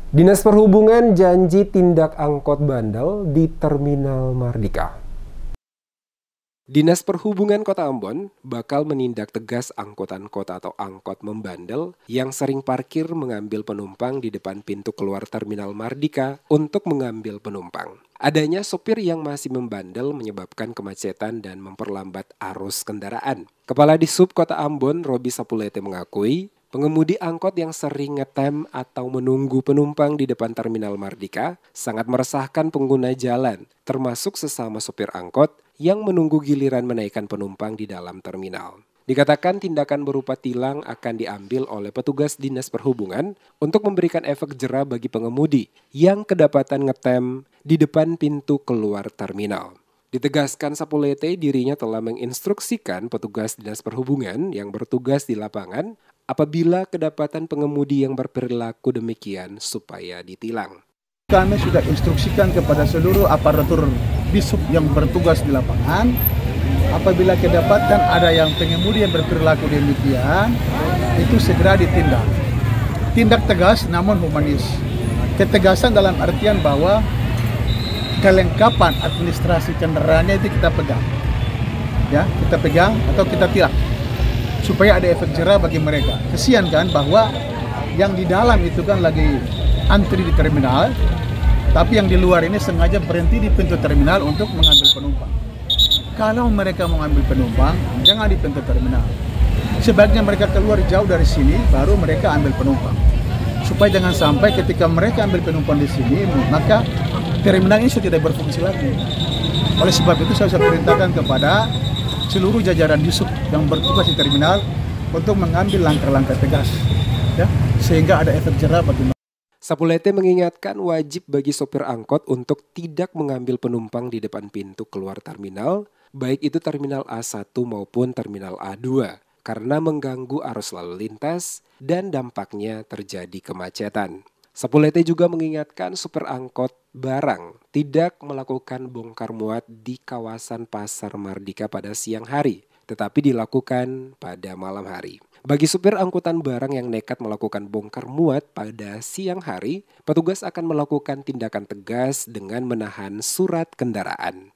Dinas Perhubungan janji tindak angkot bandel di Terminal Mardika. Dinas Perhubungan Kota Ambon bakal menindak tegas angkutan kota atau angkot membandel yang sering parkir mengambil penumpang di depan pintu keluar Terminal Mardika untuk mengambil penumpang. Adanya sopir yang masih membandel menyebabkan kemacetan dan memperlambat arus kendaraan. Kepala Dishub Kota Ambon, Robi Sapulete mengakui, pengemudi angkot yang sering ngetem atau menunggu penumpang di depan Terminal Mardika sangat meresahkan pengguna jalan, termasuk sesama sopir angkot yang menunggu giliran menaikkan penumpang di dalam terminal. Dikatakan tindakan berupa tilang akan diambil oleh petugas Dinas Perhubungan untuk memberikan efek jera bagi pengemudi yang kedapatan ngetem di depan pintu keluar terminal. Ditegaskan Sapulete, dirinya telah menginstruksikan petugas Dinas Perhubungan yang bertugas di lapangan apabila kedapatan pengemudi yang berperilaku demikian supaya ditilang. Kami sudah instruksikan kepada seluruh aparatur Dishub yang bertugas di lapangan, apabila kedapatan ada yang pengemudi yang berperilaku demikian, itu segera ditindak. Tindak tegas namun humanis. Ketegasan dalam artian bahwa kelengkapan administrasi kendaraannya itu kita pegang. Ya, kita pegang atau kita tilang. Supaya ada efek jera bagi mereka. Kesian kan bahwa yang di dalam itu kan lagi antri di terminal, tapi yang di luar ini sengaja berhenti di pintu terminal untuk mengambil penumpang. Kalau mereka mau ambil penumpang, jangan di pintu terminal. Sebaiknya mereka keluar jauh dari sini, baru mereka ambil penumpang. Supaya jangan sampai ketika mereka ambil penumpang di sini, maka terminal ini sudah tidak berfungsi lagi. Oleh sebab itu saya perintahkan kepada seluruh jajaran Dishub yang bertugas di terminal untuk mengambil langkah-langkah tegas, ya, sehingga ada efek jera bagi mereka. Sapulete mengingatkan wajib bagi sopir angkot untuk tidak mengambil penumpang di depan pintu keluar terminal, baik itu terminal A1 maupun terminal A2, karena mengganggu arus lalu lintas dan dampaknya terjadi kemacetan. Sapulete juga mengingatkan sopir angkot barang tidak melakukan bongkar muat di kawasan Pasar Mardika pada siang hari, tetapi dilakukan pada malam hari. Bagi supir angkutan barang yang nekat melakukan bongkar muat pada siang hari, petugas akan melakukan tindakan tegas dengan menahan surat kendaraan.